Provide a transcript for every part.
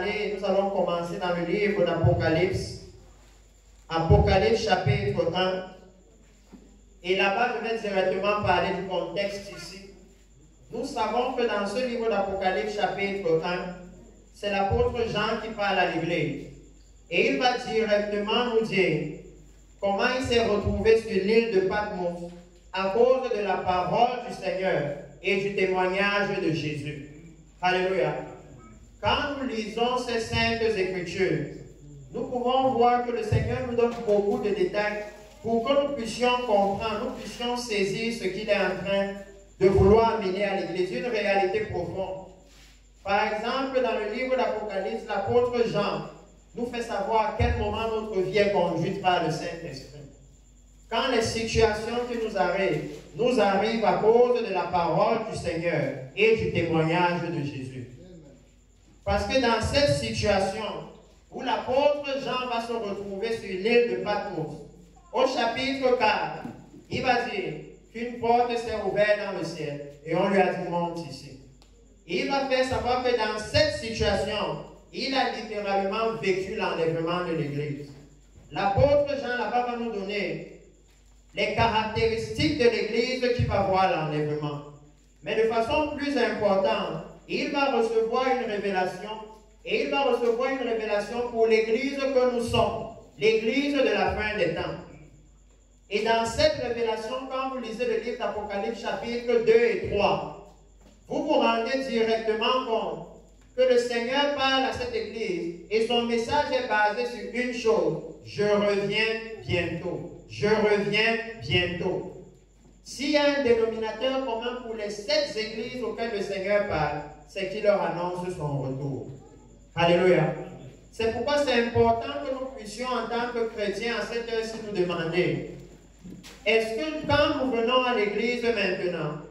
aller, nous allons commencer dans le livre d'Apocalypse. Apocalypse chapitre 1. Et là-bas, je vais directement parler du contexte ici. Nous savons que dans ce livre d'Apocalypse chapitre 1, c'est l'apôtre Jean qui parle à l'Église. Et il va directement nous dire comment il s'est retrouvé sur l'île de Patmos à cause de la parole du Seigneur et du témoignage de Jésus. Alléluia. Quand nous lisons ces saintes écritures, nous pouvons voir que le Seigneur nous donne beaucoup de détails pour que nous puissions comprendre, nous puissions saisir ce qu'il est en train de vouloir amener à l'Église, une réalité profonde. Par exemple, dans le livre d'Apocalypse, l'apôtre Jean nous fait savoir à quel moment notre vie est conduite par le Saint-Esprit. Quand les situations qui nous arrivent à cause de la parole du Seigneur et du témoignage de Jésus. Parce que dans cette situation où l'apôtre Jean va se retrouver sur l'île de Patmos, au chapitre 4, il va dire qu'une porte s'est ouverte dans le ciel et on lui a dit monte ici. Il va faire savoir que dans cette situation, il a littéralement vécu l'enlèvement de l'Église. L'apôtre Jean là-bas va nous donner les caractéristiques de l'Église qui va voir l'enlèvement. Mais de façon plus importante, il va recevoir une révélation, et il va recevoir une révélation pour l'Église que nous sommes, l'Église de la fin des temps. Et dans cette révélation, quand vous lisez le livre d'Apocalypse chapitre 2 et 3, vous vous rendez directement compte que le Seigneur parle à cette Église et son message est basé sur une chose: je reviens bientôt. Je reviens bientôt. S'il y a un dénominateur commun pour les 7 églises auxquelles le Seigneur parle, c'est qu'il leur annonce son retour. Alléluia. C'est pourquoi c'est important que nous puissions, en tant que chrétiens, à cette heure-ci, nous demander: est-ce que quand nous venons à l'église maintenant,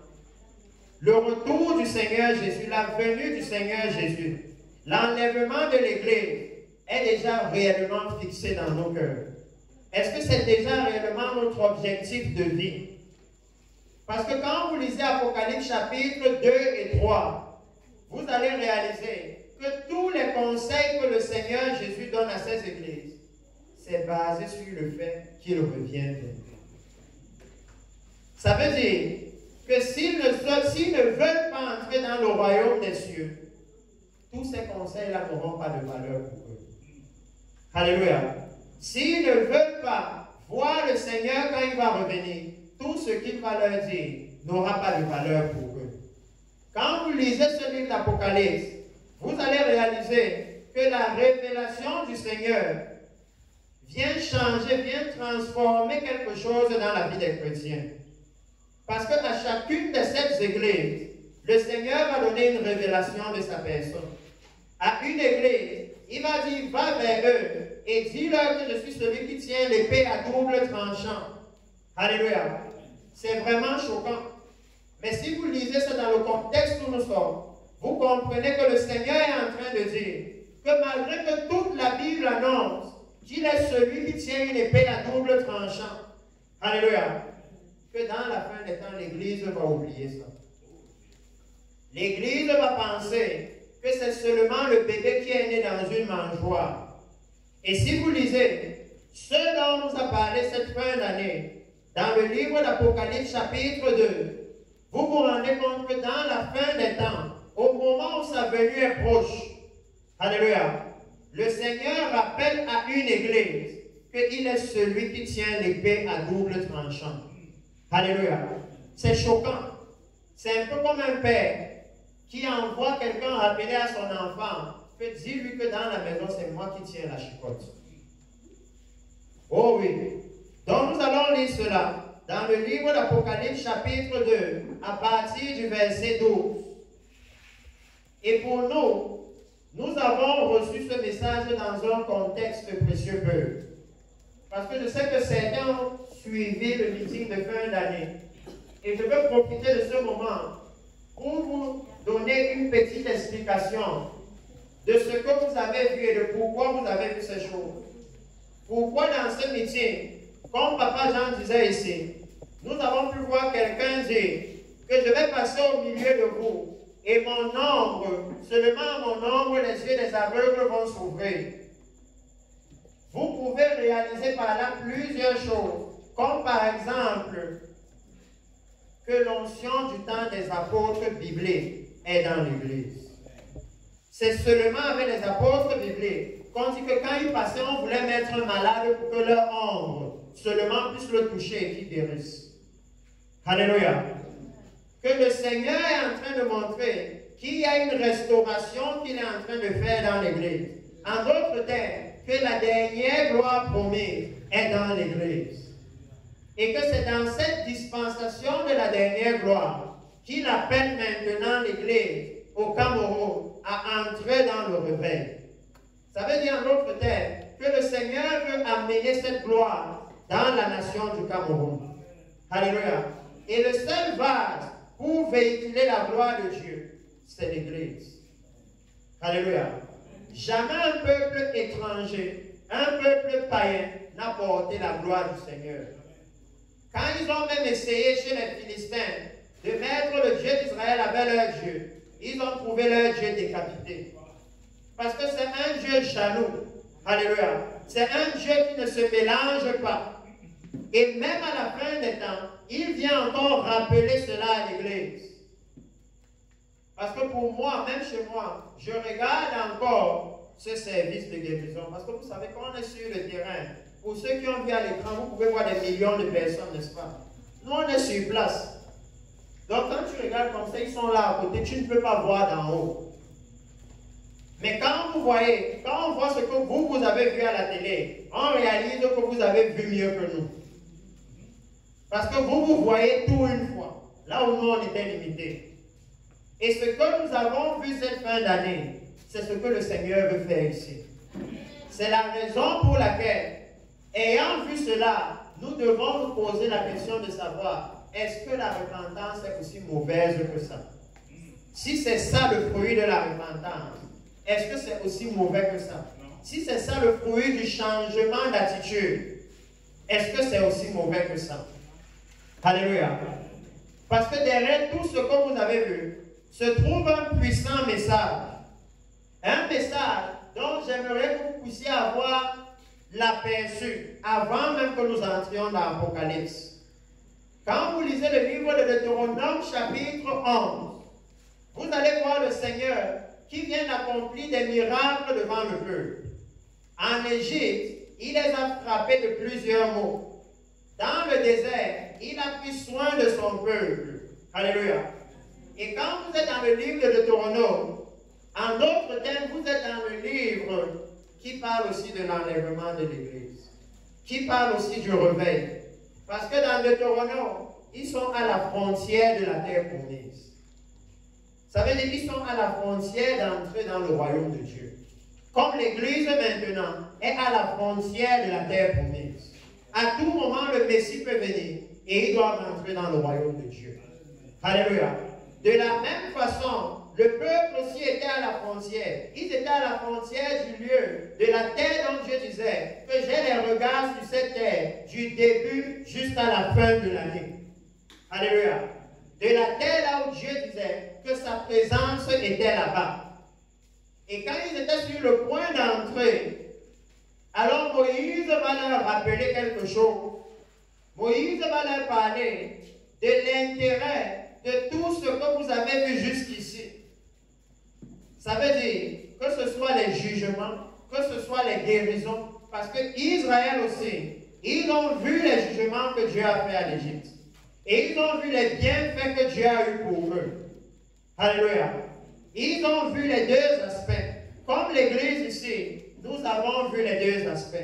le retour du Seigneur Jésus, la venue du Seigneur Jésus, l'enlèvement de l'église est déjà réellement fixé dans nos cœurs? Est-ce que c'est déjà réellement notre objectif de vie? Parce que quand vous lisez Apocalypse chapitre 2 et 3, vous allez réaliser que tous les conseils que le Seigneur Jésus donne à ces églises, c'est basé sur le fait qu'il revient bientôt. Ça veut dire que s'ils ne veulent pas entrer dans le royaume des cieux, tous ces conseils-là n'auront pas de valeur pour eux. Alléluia. S'ils ne veulent pas voir le Seigneur quand il va revenir, tout ce qu'il va leur dire n'aura pas de valeur pour eux. Quand vous lisez ce livre d'Apocalypse, vous allez réaliser que la révélation du Seigneur vient changer, vient transformer quelque chose dans la vie des chrétiens. Parce qu'à chacune de ces églises, le Seigneur va donner une révélation de sa personne. À une église, il va dire, va vers eux et dis-leur que je suis celui qui tient l'épée à double tranchant. Alléluia. C'est vraiment choquant. Mais si vous lisez ça dans le contexte où nous sommes, vous comprenez que le Seigneur est en train de dire que malgré que toute la Bible annonce qu'il est celui qui tient une épée à double tranchant, alléluia, que dans la fin des temps, l'Église va oublier ça. L'Église va penser que c'est seulement le bébé qui est né dans une mangeoire. Et si vous lisez ce dont nous a parlé cette fin d'année, dans le livre d'Apocalypse chapitre 2, vous vous rendez compte que dans la fin des temps, au moment où sa venue est proche, alléluia, le Seigneur rappelle à une église qu'il est celui qui tient l'épée à double tranchant. Alléluia. C'est choquant. C'est un peu comme un père qui envoie quelqu'un rappeler à son enfant que dis-lui que dans la maison, c'est moi qui tiens la chicotte. Oh oui. Donc nous allons lire cela dans le livre d'Apocalypse chapitre 2, à partir du verset 12. Et pour nous, nous avons reçu ce message dans un contexte précieux peu. Parce que je sais que certains ont suivi le meeting de fin d'année. Et je veux profiter de ce moment pour vous donner une petite explication de ce que vous avez vu et de pourquoi vous avez vu ces choses. Pourquoi dans ce meeting, comme Papa Jean disait ici, nous avons pu voir quelqu'un dire que je vais passer au milieu de vous et seulement à mon ombre, les yeux des aveugles vont s'ouvrir. Vous pouvez réaliser par là plusieurs choses, comme par exemple que l'onction du temps des apôtres bibliques est dans l'Église. C'est seulement avec les apôtres bibliques qu'on dit que quand ils passaient, on voulait mettre un malade pour que leur ombre seulement puisse le toucher et qu'il guérisse. Alléluia. Que le Seigneur est en train de montrer qu'il y a une restauration qu'il est en train de faire dans l'Église. En d'autres termes, que la dernière gloire promise est dans l'Église. Et que c'est dans cette dispensation de la dernière gloire qu'il appelle maintenant l'Église au Cameroun à entrer dans le réveil. Ça veut dire en d'autres termes que le Seigneur veut amener cette gloire dans la nation du Cameroun. Alléluia. Et le seul vase pour véhiculer la gloire de Dieu, c'est l'Église. Alléluia. Jamais un peuple étranger, un peuple païen n'a porté la gloire du Seigneur. Quand ils ont même essayé chez les Philistins de mettre le Dieu d'Israël avec leur Dieu, ils ont trouvé leur Dieu décapité. Parce que c'est un Dieu jaloux. Alléluia. C'est un Dieu qui ne se mélange pas. Et même à la fin des temps, il vient encore rappeler cela à l'Église. Parce que pour moi, même chez moi, je regarde encore ce service de guérison. Parce que vous savez, quand on est sur le terrain, pour ceux qui ont vu à l'écran, vous pouvez voir des millions de personnes, n'est-ce pas? Nous, on est sur place. Donc, quand tu regardes comme ça, ils sont là à côté, tu ne peux pas voir d'en haut. Mais quand vous voyez, quand on voit ce que vous avez vu à la télé, on réalise que vous avez vu mieux que nous. Parce que vous voyez tout une fois, là où nous on était limités. Et ce que nous avons vu cette fin d'année, c'est ce que le Seigneur veut faire ici. C'est la raison pour laquelle, ayant vu cela, nous devons nous poser la question de savoir, est-ce que la repentance est aussi mauvaise que ça? Si c'est ça le fruit de la repentance, est-ce que c'est aussi mauvais que ça? Si c'est ça le fruit du changement d'attitude, est-ce que c'est aussi mauvais que ça? Alléluia. Parce que derrière tout ce que vous avez vu, se trouve un puissant message. Un message dont j'aimerais que vous puissiez avoir l'aperçu avant même que nous entrions dans l'Apocalypse. Quand vous lisez le livre de Deutéronome chapitre 11, vous allez voir le Seigneur qui vient d'accomplir des miracles devant le peuple. En Égypte, il les a frappés de plusieurs maux. Dans le désert, il a pris soin de son peuple. Alléluia. Et quand vous êtes dans le livre de Deutéronome, en d'autres termes, vous êtes dans le livre qui parle aussi de l'enlèvement de l'Église, qui parle aussi du réveil. Parce que dans Deutéronome, ils sont à la frontière de la terre promise. Ça veut dire qu'ils sont à la frontière d'entrer dans le royaume de Dieu. Comme l'Église maintenant est à la frontière de la terre promise. À tout moment, le Messie peut venir et ils doivent entrer dans le royaume de Dieu. Alléluia. De la même façon, le peuple aussi était à la frontière. Ils étaient à la frontière du lieu, de la terre dont Dieu disait que j'ai les regards sur cette terre, du début jusqu'à la fin de l'année. Alléluia. De la terre là où Dieu disait que sa présence était là-bas. Et quand ils étaient sur le point d'entrer, alors Moïse va leur rappeler quelque chose. Moïse va leur parler de l'intérêt de tout ce que vous avez vu jusqu'ici. Ça veut dire que ce soit les jugements, que ce soit les guérisons, parce que Israël aussi, ils ont vu les jugements que Dieu a fait à l'Égypte. Et ils ont vu les bienfaits que Dieu a eu pour eux. Alléluia. Ils ont vu les deux aspects. Comme l'Église ici, nous avons vu les deux aspects.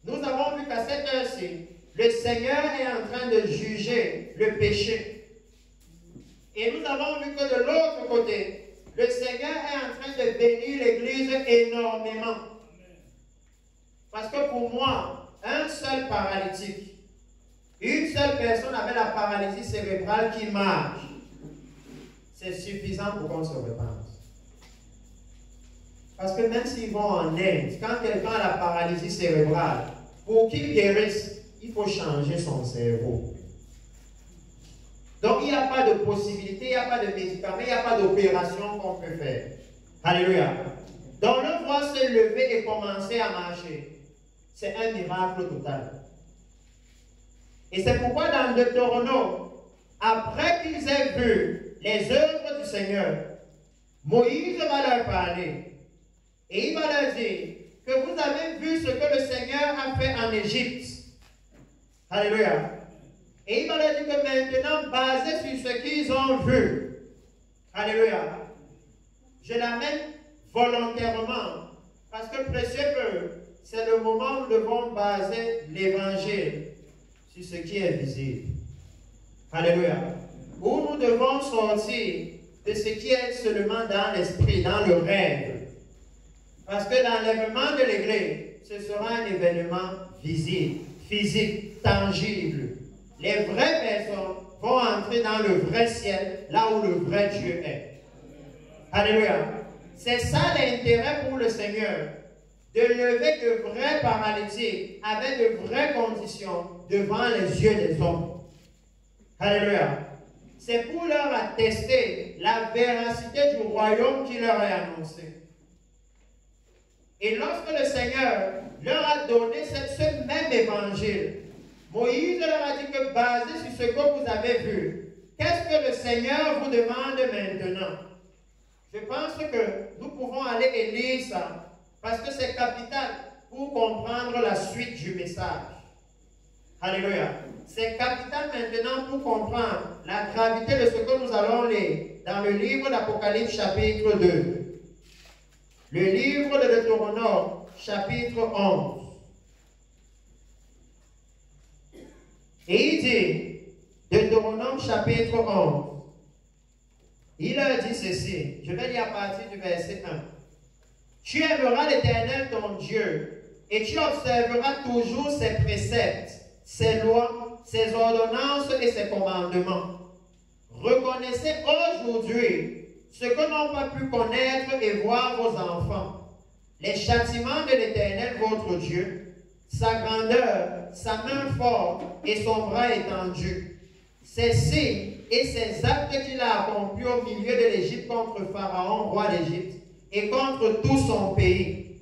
Nous avons vu qu'à cette heure-ci, le Seigneur est en train de juger le péché. Et nous avons vu que de l'autre côté, le Seigneur est en train de bénir l'Église énormément. Parce que pour moi, un seul paralytique, une seule personne avec la paralysie cérébrale qui marche, c'est suffisant pour qu'on se repente. Parce que même s'ils vont en Inde, quand quelqu'un a la paralysie cérébrale, pour qu'il guérisse, il faut changer son cerveau. Donc il n'y a pas de possibilité, il n'y a pas de médicament, il n'y a pas d'opération qu'on peut faire. Alléluia. Donc le voir se lever et commencer à marcher, c'est un miracle total. Et c'est pourquoi dans Deutéronome, après qu'ils aient vu les œuvres du Seigneur, Moïse va leur parler. Et il va leur dire que vous avez vu ce que le Seigneur a fait en Égypte. Alléluia. Et il va leur dire que maintenant, basé sur ce qu'ils ont vu, alléluia, je l'amène volontairement, parce que précieux peu, c'est le moment où nous devons baser l'évangile sur ce qui est visible. Alléluia. Où nous devons sortir de ce qui est seulement dans l'esprit, dans le rêve. Parce que l'enlèvement de l'Église, ce sera un événement visible, physique, tangible. Les vraies personnes vont entrer dans le vrai ciel, là où le vrai Dieu est. Alléluia. C'est ça l'intérêt pour le Seigneur, de lever de vrais paralytiques avec de vraies conditions devant les yeux des hommes. Alléluia. C'est pour leur attester la véracité du royaume qui leur est annoncé. Et lorsque le Seigneur leur a donné ce même évangile, Moïse leur a dit que basé sur ce que vous avez vu, qu'est-ce que le Seigneur vous demande maintenant? Je pense que nous pouvons aller et lire ça, parce que c'est capital pour comprendre la suite du message. Alléluia. C'est capital maintenant pour comprendre la gravité de ce que nous allons lire dans le livre d'Apocalypse chapitre 2. Le livre de Deutéronome chapitre 11. Et il dit, Deutéronome chapitre 11, il leur dit ceci, je vais lire à partir du verset 1. Tu aimeras l'Éternel ton Dieu, et tu observeras toujours ses préceptes, ses lois, ses ordonnances et ses commandements. Reconnaissez aujourd'hui ce que n'ont pas pu connaître et voir vos enfants, les châtiments de l'Éternel votre Dieu, sa grandeur, sa main forte et son bras étendu, ses signes et ses actes qu'il a accomplis au milieu de l'Égypte contre Pharaon, roi d'Égypte, et contre tout son pays.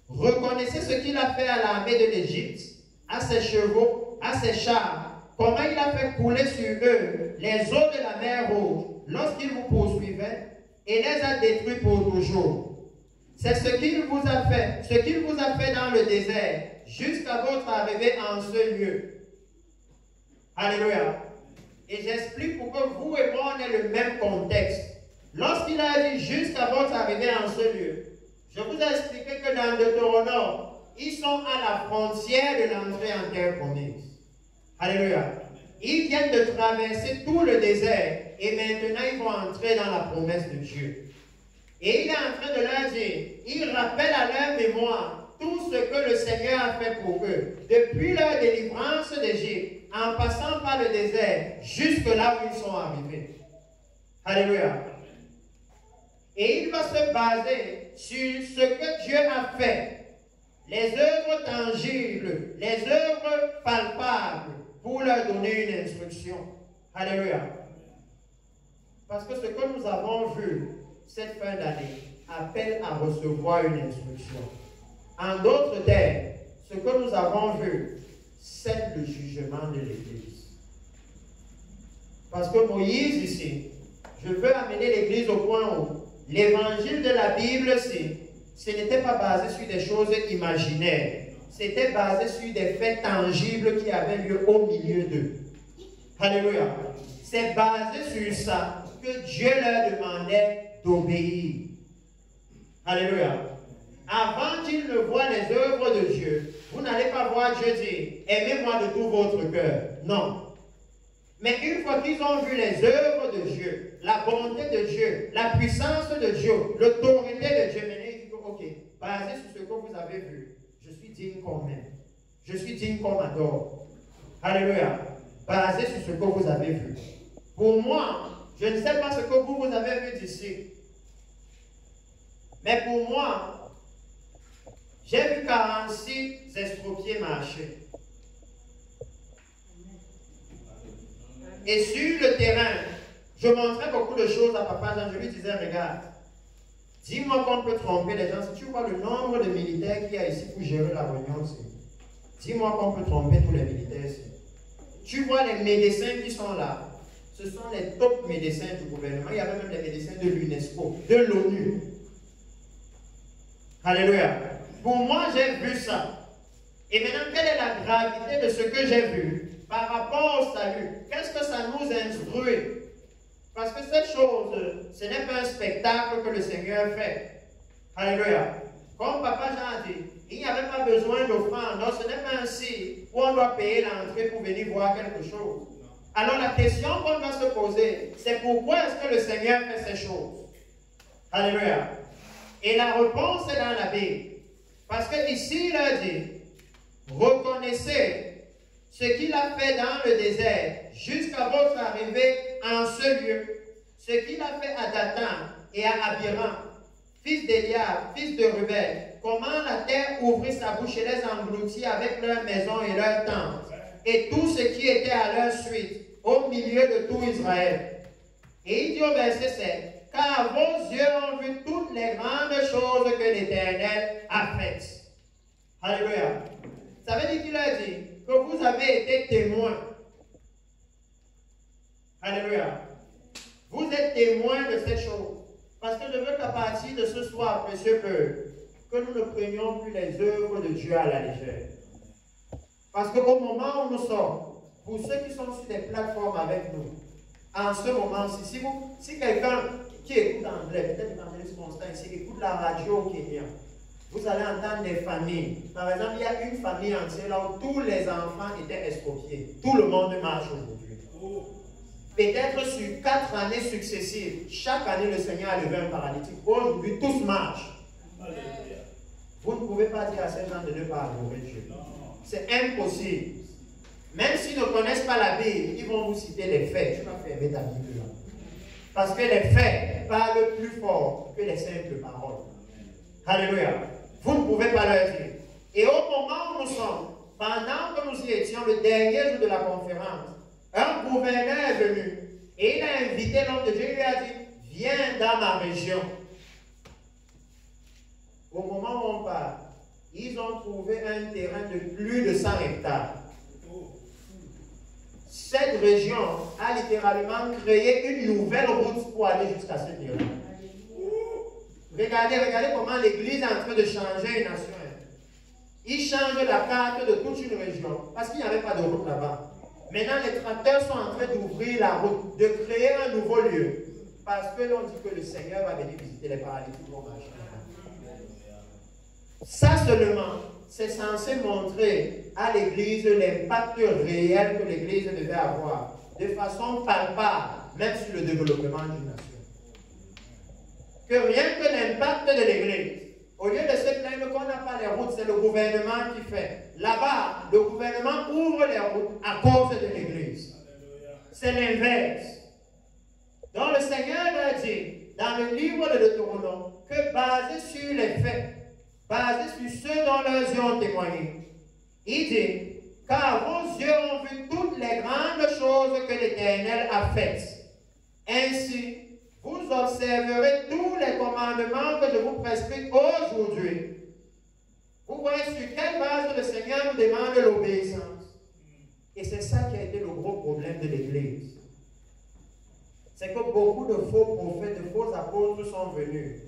Reconnaissez ce qu'il a fait à l'armée de l'Égypte, à ses chevaux, à ses chars, comment il a fait couler sur eux les eaux de la mer Rouge lorsqu'il vous poursuivait et les a détruits pour toujours. C'est ce qu'il vous a fait dans le désert, jusqu'à votre arrivée en ce lieu. Alléluia. Et j'explique pour que vous et moi on ait le même contexte. Lorsqu'il a dit jusqu'à votre arrivée en ce lieu, je vous ai expliqué que dans Deutéronome, ils sont à la frontière de l'entrée en terre promise. Alléluia. Ils viennent de traverser tout le désert et maintenant ils vont entrer dans la promesse de Dieu. Et il est en train de leur dire, il rappelle à leur mémoire tout ce que le Seigneur a fait pour eux, depuis leur délivrance d'Égypte, en passant par le désert, jusque là où ils sont arrivés. Alléluia. Et il va se baser sur ce que Dieu a fait, les œuvres tangibles, les œuvres palpables, pour leur donner une instruction. Alléluia. Parce que ce que nous avons vu cette fin d'année appelle à recevoir une instruction. En d'autres termes, ce que nous avons vu, c'est le jugement de l'Église. Parce que Moïse ici, je veux amener l'Église au point où l'évangile de la Bible, ce n'était pas basé sur des choses imaginaires. C'était basé sur des faits tangibles qui avaient lieu au milieu d'eux. Alléluia. C'est basé sur ça que Dieu leur demandait d'obéir. Alléluia. Avant qu'ils ne voient les œuvres de Dieu, vous n'allez pas voir Dieu dire, aimez-moi de tout votre cœur. Non. Mais une fois qu'ils ont vu les œuvres de Dieu, la bonté de Dieu, la puissance de Dieu, l'autorité de Dieu, maintenant ils disent, ok, basé sur ce que vous avez vu, je suis digne qu'on m'aime. Je suis digne qu'on m'adore. Alléluia. Basé sur ce que vous avez vu. Pour moi, je ne sais pas ce que vous avez vu d'ici. Mais pour moi, j'ai vu 46 estropiés marcher. Et sur le terrain, je montrais beaucoup de choses à Papa Jean. Je lui disais, regarde, dis-moi qu'on peut tromper les gens. Si tu vois le nombre de militaires qu'il y a ici pour gérer la réunion, dis-moi qu'on peut tromper tous les militaires ici. Tu vois les médecins qui sont là. Ce sont les top médecins du gouvernement. Il y avait même les médecins de l'UNESCO, de l'ONU. Alléluia. Pour moi, j'ai vu ça. Et maintenant, quelle est la gravité de ce que j'ai vu par rapport au salut? Qu'est-ce que ça nous instruit? Parce que cette chose, ce n'est pas un spectacle que le Seigneur fait. Alléluia. Comme Papa Jean a dit, il n'y avait pas besoin d'offrande. Donc, ce n'est pas ainsi où on doit payer l'entrée pour venir voir quelque chose. Alors, la question qu'on doit se poser, c'est pourquoi est-ce que le Seigneur fait ces choses? Alléluia. Et la réponse est dans la Bible. Parce que ici, il a dit, reconnaissez ce qu'il a fait dans le désert jusqu'à votre arrivée en ce lieu. Ce qu'il a fait à Dathan et à Abiram, fils d'Eliab, fils de Ruben, comment la terre ouvrit sa bouche et les engloutit avec leurs maisons et leurs tentes, et tout ce qui était à leur suite, au milieu de tout Israël. Et il dit au verset 7, car vos yeux ont vu toutes les grandes choses que l'Éternel a faites. Alléluia. Ça veut dire qu'il a dit que vous avez été témoins. Alléluia. Vous êtes témoins de ces choses. Parce que je veux qu'à partir de ce soir, précieux peuple, que nous ne prenions plus les œuvres de Dieu à la légère. Parce qu'au moment où nous sommes, pour ceux qui sont sur des plateformes avec nous, en ce moment-ci, si quelqu'un qui écoute anglais, peut-être l'évangéliste Constant ici, écoute la radio au Kenya, vous allez entendre des familles. Par exemple, il y a une famille entière là où tous les enfants étaient estropiés. Tout le monde marche aujourd'hui. Peut-être sur 4 années successives, chaque année le Seigneur a levé un paralytique. Aujourd'hui, tous marchent. Vous ne pouvez pas dire à ces gens de ne pas adorer Dieu. C'est impossible. Même s'ils ne connaissent pas la Bible, ils vont vous citer les faits. Tu vas fermer ta Bible là. Parce que les faits parlent plus fort que les simples paroles. Alléluia. Vous ne pouvez pas leur dire. Et au moment où nous sommes, pendant que nous y étions, le dernier jour de la conférence, un gouverneur est venu et il a invité l'homme de Dieu. Il lui a dit, viens dans ma région. Au moment où on parle, ils ont trouvé un terrain de plus de 100 hectares. Cette région a littéralement créé une nouvelle route pour aller jusqu'à ce terrain. Regardez comment l'Église est en train de changer une nation. Ils changent la carte de toute une région parce qu'il n'y avait pas de route là-bas. Maintenant, les tracteurs sont en train d'ouvrir la route, de créer un nouveau lieu. Parce que l'on dit que le Seigneur va venir visiter les paralytiques pour marcher. Ça seulement, c'est censé montrer à l'Église l'impact réel que l'Église devait avoir, de façon palpable, même sur le développement d'une nation. Que rien que l'impact de l'Église, au lieu de se plaindre qu'on n'a pas les routes, c'est le gouvernement qui fait. Là-bas, le gouvernement ouvre les routes à cause de l'Église. C'est l'inverse. Donc le Seigneur a dit, dans le livre de Deutéronome, que basé sur les faits, basé sur ceux dont leurs yeux ont témoigné, il dit, car vos yeux ont vu toutes les grandes choses que l'Éternel a faites. Ainsi, vous observerez tous les commandements que je vous prescris aujourd'hui. Vous voyez sur quelle base le Seigneur nous demande l'obéissance. Et c'est ça qui a été le gros problème de l'Église. C'est que beaucoup de faux prophètes, de faux apôtres sont venus.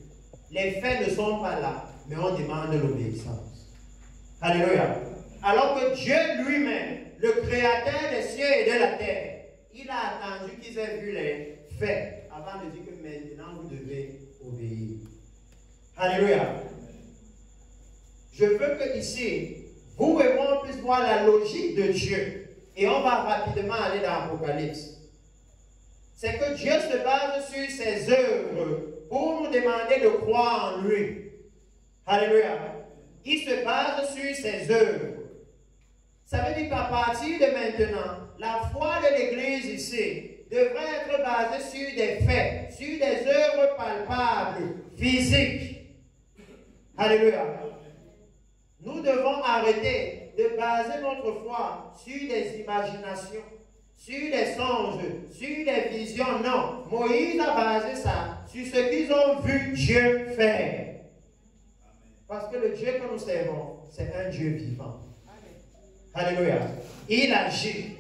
Les faits ne sont pas là, mais on demande l'obéissance. Alléluia. Alors que Dieu lui-même, le créateur des cieux et de la terre, il a attendu qu'ils aient vu les faits avant de dire que maintenant vous devez obéir. Alléluia. Je veux que ici, vous et moi, on puisse voir la logique de Dieu. Et on va rapidement aller dans l'Apocalypse. C'est que Dieu se base sur ses œuvres pour nous demander de croire en lui. Alléluia. Il se base sur ses œuvres. Ça veut dire qu'à partir de maintenant, la foi de l'Église ici devrait être basée sur des faits, sur des œuvres palpables, physiques. Alléluia. Nous devons arrêter de baser notre foi sur des imaginations, sur des songes, sur des visions. Non, Moïse a basé ça sur ce qu'ils ont vu Dieu faire. Parce que le Dieu que nous servons, c'est un Dieu vivant. Alléluia. Il agit.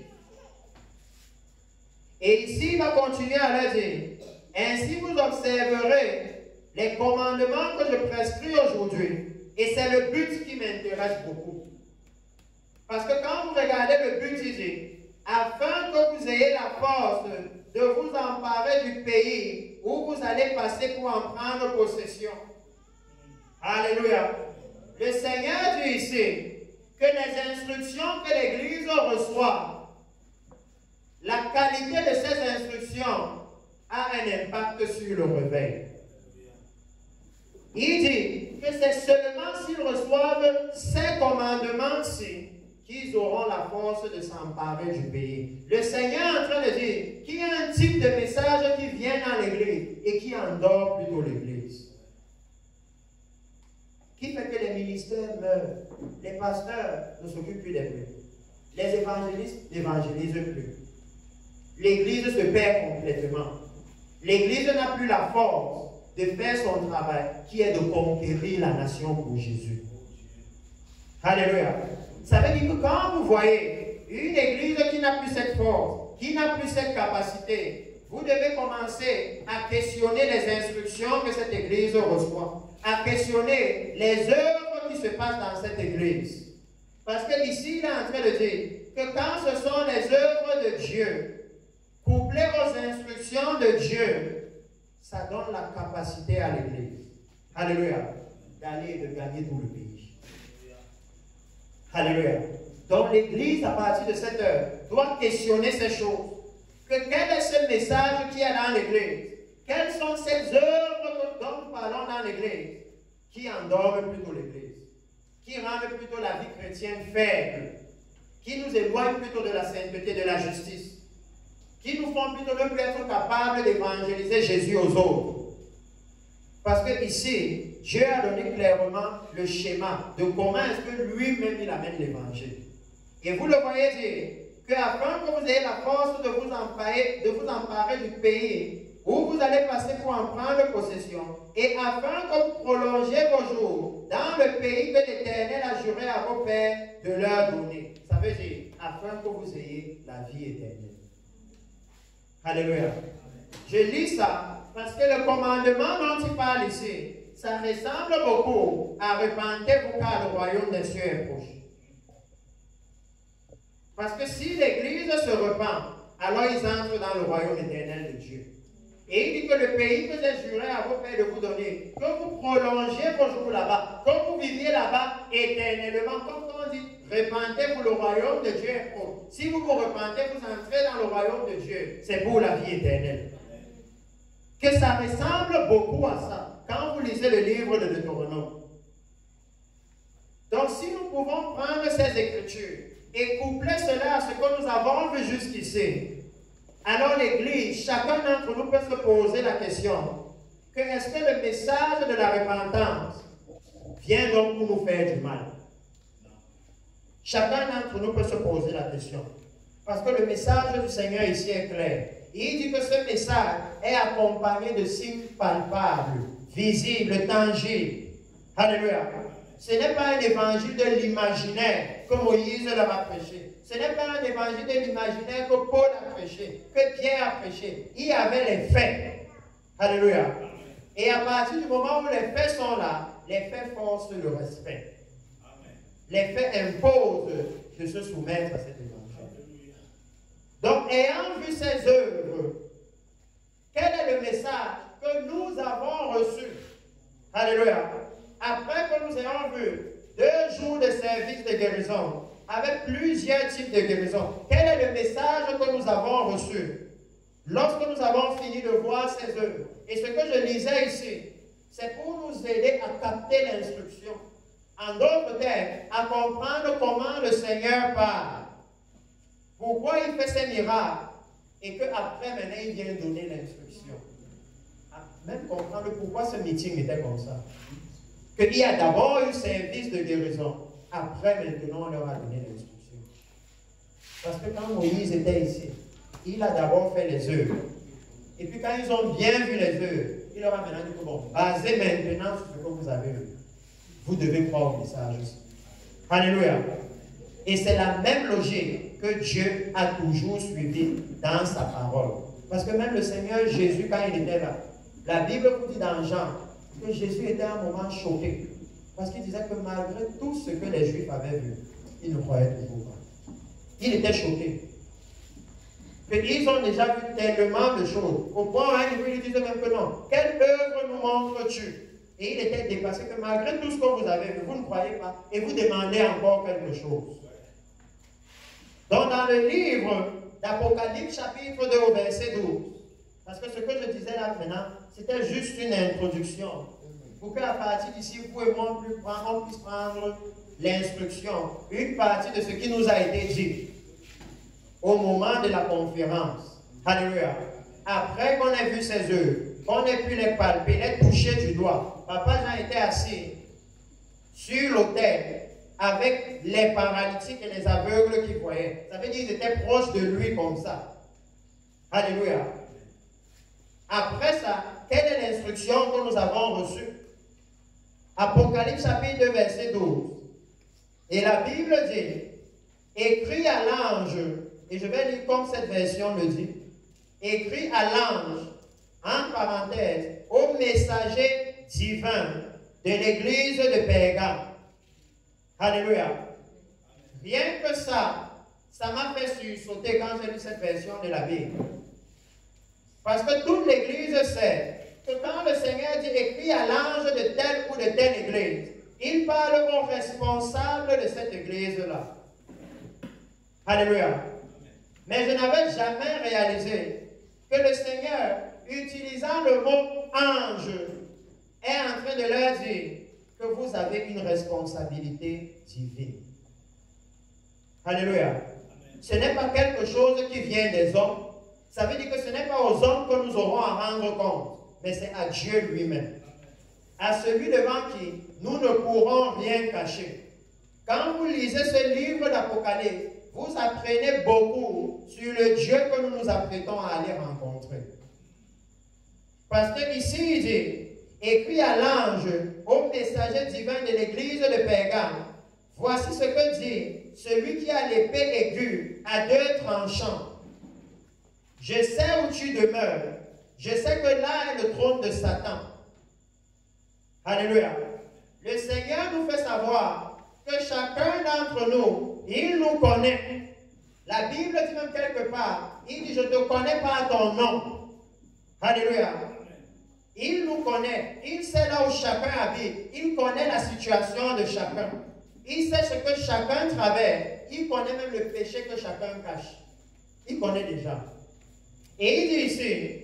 Et ici, il va continuer à leur dire, ainsi vous observerez les commandements que je prescris aujourd'hui. Et c'est le but qui m'intéresse beaucoup. Parce que quand vous regardez le but, il dit, afin que vous ayez la force de vous emparer du pays où vous allez passer pour en prendre possession. Alléluia. Le Seigneur dit ici que les instructions que l'Église reçoit, la qualité de ces instructions a un impact sur le réveil. Il dit que c'est seulement s'ils reçoivent ces commandements-ci qu'ils auront la force de s'emparer du pays. Le Seigneur est en train de dire qu'il y a un type de message qui vient dans l'Église et qui endort plutôt l'Église. Qui fait que les ministères meurent, les pasteurs ne s'occupent plus des peuples, les évangélistes n'évangélisent plus. L'Église se perd complètement. L'Église n'a plus la force de faire son travail, qui est de conquérir la nation pour Jésus. Alléluia. Ça veut dire que quand vous voyez une Église qui n'a plus cette force, qui n'a plus cette capacité, vous devez commencer à questionner les instructions que cette Église reçoit, à questionner les œuvres qui se passent dans cette Église. Parce que ici, il est en train de dire que quand ce sont les œuvres de Dieu, couplées aux instructions de Dieu, ça donne la capacité à l'Église. Alléluia. D'aller et de gagner tout le pays. Alléluia. Donc l'Église, à partir de cette heure, doit questionner ces choses. Que quel est ce message qui est dans l'Église? Quelles sont ces œuvres dont nous parlons dans l'Église qui endorment plutôt l'Église, qui rendent plutôt la vie chrétienne faible, qui nous éloignent plutôt de la sainteté, de la justice, qui nous font plutôt ne plus être capables d'évangéliser Jésus aux autres. Parce que ici, Dieu a donné clairement le schéma de comment est-ce que lui-même il amène l'évangile. Et vous le voyez dire qu'afin que vous ayez la force de vous emparer du pays où vous allez passer pour en prendre possession, et afin que vous prolongiez vos jours dans le pays que l'Éternel a juré à vos pères de leur donner. Ça veut dire, afin que vous ayez la vie éternelle. Alléluia. Je lis ça parce que le commandement dont il parle ici, ça ressemble beaucoup à repentez-vous car le royaume des cieux est proche. Parce que si l'Église se repent, alors ils entrent dans le royaume éternel de Dieu. Et il dit que le pays que j'ai juré à vos pères de vous donner, que vous prolongiez vos jours là-bas, que vous viviez là-bas éternellement, comme on dit, repentez-vous, le royaume de Dieu est proche. Si vous vous repentez, vous entrez dans le royaume de Dieu, c'est pour la vie éternelle. Que ça ressemble beaucoup à ça, quand vous lisez le livre de Deutéronome. Donc si nous pouvons prendre ces écritures et coupler cela à ce que nous avons vu jusqu'ici, alors l'Église, chacun d'entre nous peut se poser la question que est-ce que le message de la repentance vient donc pour nous faire du mal? Chacun d'entre nous peut se poser la question. Parce que le message du Seigneur ici est clair. Il dit que ce message est accompagné de signes palpables, visibles, tangibles. Alléluia. Ce n'est pas un évangile de l'imaginaire que Moïse leur a prêché. Ce n'est pas un évangile de l'imaginaire que Paul a prêché, que Pierre a prêché. Il y avait les faits. Alléluia. Et à partir du moment où les faits sont là, les faits forcent le respect. Les faits imposent de se soumettre à cet évangile. Donc, ayant vu ces œuvres, quel est le message que nous avons reçu? Alléluia. Après que nous ayons vu 2 jours de service de guérison, avec plusieurs types de guérison, quel est le message que nous avons reçu? Lorsque nous avons fini de voir ces œuvres, et ce que je lisais ici, c'est pour nous aider à capter l'instruction. En d'autres termes, à comprendre comment le Seigneur parle. Pourquoi il fait ces miracles et qu'après, maintenant, il vient donner l'instruction. Même comprendre pourquoi ce meeting était comme ça. Qu'il y a d'abord eu service de guérison. Après, maintenant, on leur a donné l'instruction. Parce que quand Moïse était ici, il a d'abord fait les œuvres. Et puis quand ils ont bien vu les œuvres, il leur a maintenant dit que bon, basez maintenant sur ce que vous avez vu. Vous devez croire au message aussi. Alléluia. Et c'est la même logique que Dieu a toujours suivie dans sa parole. Parce que même le Seigneur Jésus, quand il était là, la Bible vous dit dans Jean que Jésus était à un moment choqué. Parce qu'il disait que malgré tout ce que les Juifs avaient vu, ils ne croyaient toujours pas. Il était choqué. Ils ont déjà vu tellement de choses. Au point où il disait même que non. Quelle œuvre nous montres-tu? Et il était dépassé que malgré tout ce que vous avez vu, vous ne croyez pas et vous demandez encore quelque chose. Donc dans le livre d'Apocalypse chapitre 2 au verset 12, parce que ce que je disais là maintenant, c'était juste une introduction. Pour qu'à partir d'ici, vous et moi, on puisse prendre l'instruction, une partie de ce qui nous a été dit au moment de la conférence. Alléluia. Après qu'on ait vu ses œuvres, qu'on ait pu les palper, les toucher du doigt, Papa Jean était assis sur l'autel avec les paralytiques et les aveugles qui voyaient. Ça veut dire qu'ils étaient proches de lui comme ça. Alléluia. Après ça, quelle est l'instruction que nous avons reçue? Apocalypse chapitre 2 verset 12. Et la Bible dit, écrit à l'ange, et je vais lire comme cette version le dit, écrit à l'ange, en parenthèse, au messager divin de l'église de Pergame. Alléluia. Rien que ça m'a fait sursauter quand j'ai lu cette version de la Bible. Parce que toute l'église sait que quand le Seigneur dit écrit à l'ange de telle ou de telle église, il parle aux responsables de cette église-là. Alléluia. Mais je n'avais jamais réalisé que le Seigneur, utilisant le mot ange, est en train de leur dire que vous avez une responsabilité divine. Alléluia. Ce n'est pas quelque chose qui vient des hommes. Ça veut dire que ce n'est pas aux hommes que nous aurons à rendre compte, mais c'est à Dieu lui-même. À celui devant qui nous ne pourrons rien cacher. Quand vous lisez ce livre d'Apocalypse, vous apprenez beaucoup sur le Dieu que nous nous apprêtons à aller rencontrer. Parce que ici, il dit, écrit à l'ange, au messager divin de l'église de Pergame, voici ce que dit celui qui a l'épée aiguë à deux tranchants. Je sais où tu demeures. Je sais que là est le trône de Satan. Alléluia. Le Seigneur nous fait savoir que chacun d'entre nous, il nous connaît. La Bible dit même quelque part, il dit, je ne te connais pas à ton nom. Alléluia. Il nous connaît. Il sait là où chacun habite. Il connaît la situation de chacun. Il sait ce que chacun traverse. Il connaît même le péché que chacun cache. Il connaît déjà. Et il dit ici,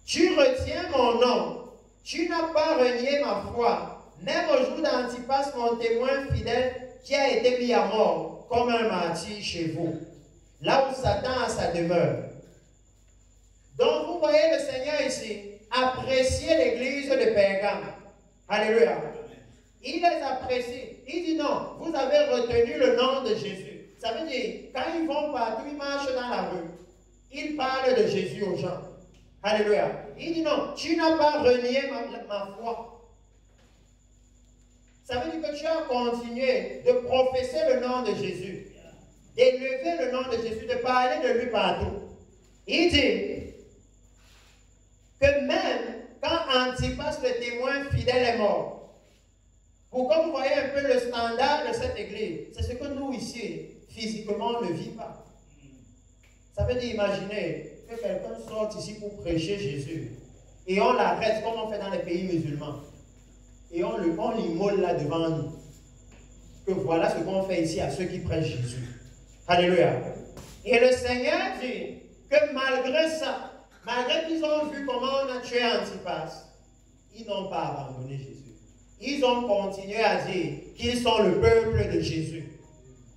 tu retiens mon nom, tu n'as pas renié ma foi, même au jour d'Antipas, mon témoin fidèle, qui a été mis à mort comme un martyr chez vous, là où Satan a sa demeure. Donc vous voyez le Seigneur ici, apprécier l'église de Pergame. Alléluia. Il les apprécie. Il dit non, vous avez retenu le nom de Jésus. Ça veut dire, quand ils vont partout, ils marchent dans la rue. Il parle de Jésus aux gens. Alléluia. Il dit non, tu n'as pas renié ma foi. Ça veut dire que tu as continué de professer le nom de Jésus, d'élever le nom de Jésus, de parler de lui partout. Il dit que même quand Antipas, le témoin fidèle, est mort, pour que vous voyez un peu le standard de cette église, c'est ce que nous ici, physiquement, on ne vit pas. Ça veut dire, imaginez que quelqu'un sorte ici pour prêcher Jésus et on l'arrête comme on fait dans les pays musulmans et on l'immole là devant nous. Que voilà ce qu'on fait ici à ceux qui prêchent Jésus. Alléluia. Et le Seigneur dit que malgré ça, malgré qu'ils ont vu comment on a tué Antipas, ils n'ont pas abandonné Jésus. Ils ont continué à dire qu'ils sont le peuple de Jésus.